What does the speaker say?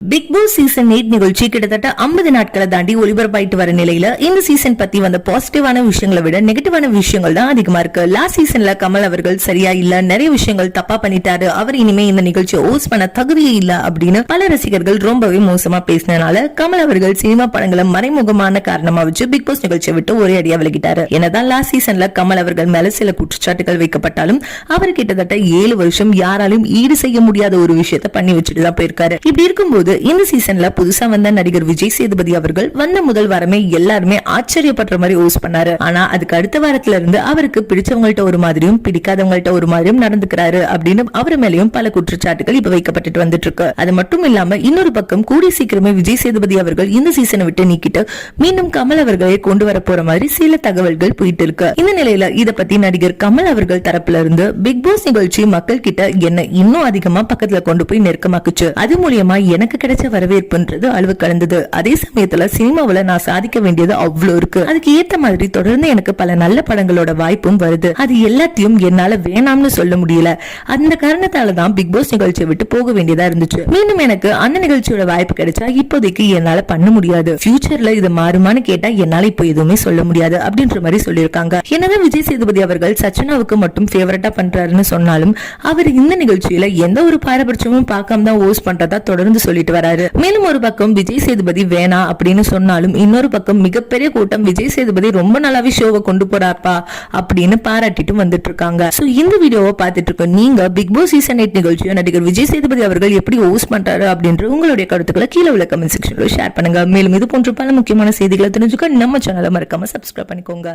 Big Boss season 8 நிகழ்ச்சி கிட்டத்தட்ட 50 நாட்களை தாண்டி ஒளிபரப்பாயிட்டு வர நிலையில இந்த சீசன் பத்தி வந்த பாசிட்டிவான விஷயங்களை விட நெகட்டிவான விஷயங்கள் தான் அதிகமா இருக்கு. லாஸ்ட் சீசன்ல கமல் அவர்கள் சரியா இல்ல, நிறைய விஷயங்கள் தப்பா பண்ணிட்டாரு, அவர் இனிமே இந்த நிகழ்ச்சியை ஹோஸ்ட் பண்ண தகுதியே இல்ல அப்படின்னு பல ரசிகர்கள் ரொம்பவே மோசமா பேசினால கமல் அவர்கள் சினிமா படங்களை மறைமுகமான காரணமா வச்சு பிக் பாஸ் நிகழ்ச்சியை விட்டு ஒரே அடியா விலகிட்டாரு. என்னதான் லாஸ்ட் சீசன்ல கமல் அவர்கள் மேல சில குற்றச்சாட்டுகள் வைக்கப்பட்டாலும் அவர் கிட்டத்தட்ட 7 வருஷம் யாராலும் ஈடு செய்ய முடியாத ஒரு விஷயத்த பண்ணி வச்சுட்டு தான் போயிருக்காரு. இப்படி இருக்கும்போது இந்த சீசன்ல புதுசா வந்த நடிகர் விஜய் சேதுபதி அவர்கள் வந்த முதல் வாரமே எல்லாருமே ஆச்சரியப்படுற மாதிரி ஹோஸ்ட் பண்ணாரு. ஆனா அதுக்கு அடுத்த வாரத்துல இருந்து அவருக்கு பிடிச்சவங்கள்ட்ட ஒரு மாதிரியும் பிடிக்காதவங்கள்ட்ட ஒரு மாதிரியும் நடந்துக்கிறாரு அப்படின்னு அவர் மேலேயும் பல குற்றச்சாட்டுகள் இப்ப வைக்கப்பட்டு வந்துட்டு இருக்கு. அது மட்டும் இல்லாம இன்னொரு பக்கம் கூடிய சீக்கிரமே விஜய் சேதுபதி அவர்கள் இந்த சீசனை விட்டு நீக்கிட்டு மீண்டும் கமல் அவர்களை கொண்டு வர போற மாதிரி சில தகவல்கள் போயிட்டு இருக்கு. இந்த நிலையில இத பத்தி நடிகர் கமல் அவர்கள் தரப்புல இருந்து பிக் பாஸ் நிகழ்ச்சி மக்கள் கிட்ட என்ன இன்னும் அதிகமா பக்கத்துல கொண்டு போய் நெருக்கமாக்குச்சு. அது மூலியமா எனக்கு கிடைச்ச வரவேற்புன்றது அளவு கலந்தது. அதே சமயத்துல சினிமாவில நான் சாதிக்க வேண்டியது அவ்வளவு இருக்கு. அதுக்கு ஏத்த மாதிரி தொடர்ந்து எனக்கு பல நல்ல படங்களோட வாய்ப்பும் வருது. அது எல்லாத்தையும் என்னால வேணாம்னு சொல்ல முடியல. அந்த காரணத்தாலதான் பிக் பாஸ் நிகழ்ச்சியை விட்டு போக வேண்டியதா இருந்துச்சு. மீண்டும் எனக்கு அந்த நிகழ்ச்சியோட வாய்ப்பு கிடைச்சா இப்போதைக்கு என்னால பண்ண முடியாது. ஃபியூச்சர்ல இது மாறுமான்னு கேட்டா என்னால இப்போ எதுவுமே சொல்ல முடியாது அப்படின்ற மாதிரி சொல்லியிருக்காங்க. என்னதான் விஜய் சேதுபதி அவர்கள் சச்சனாவுக்கு மட்டும் ஃபேவரட்டா பண்றாருன்னு சொன்னாலும் அவர் இந்த நிகழ்ச்சியில எந்த ஒரு பாரபட்சமும் பார்க்காம தான் ஹோஸ்ட் பண்றதா தொடர்ந்து சொல்லிட்டு வராரு. மேலும் ஒரு பக்கம் விஜய் சேதுபதி வேணா அப்படின்னு சொன்னாலும் இன்னொரு பக்கம் மிகப்பெரிய கூட்டம் விஜய் சேதுபதி ரொம்ப நல்லாவே ஷோவை கொண்டு போறாப்பா அப்படின்னு பாராட்டிட்டு வந்துட்டு இருக்காங்க. சோ இந்த வீடியோவை பார்த்துட்டு இருக்க நீங்க பிக் பாஸ் சீசன் 8 நிகழ்ச்சியை நடிகர் விஜய் சேதுபதி அவர்கள் எப்படி ஹோஸ்ட் பண்றாரு அப்படின்ற உங்களுடைய கருத்துக்களை கீழே உள்ள கமெண்ட் செக்ஷன்ல ஷேர் பண்ணுங்க. மேலும் இது போன்ற பல முக்கியமான செய்திகளை தெரிஞ்சுக்க நம்ம சேனலை மறக்காம சப்ஸ்கிரைப் பண்ணிக்கோங்க.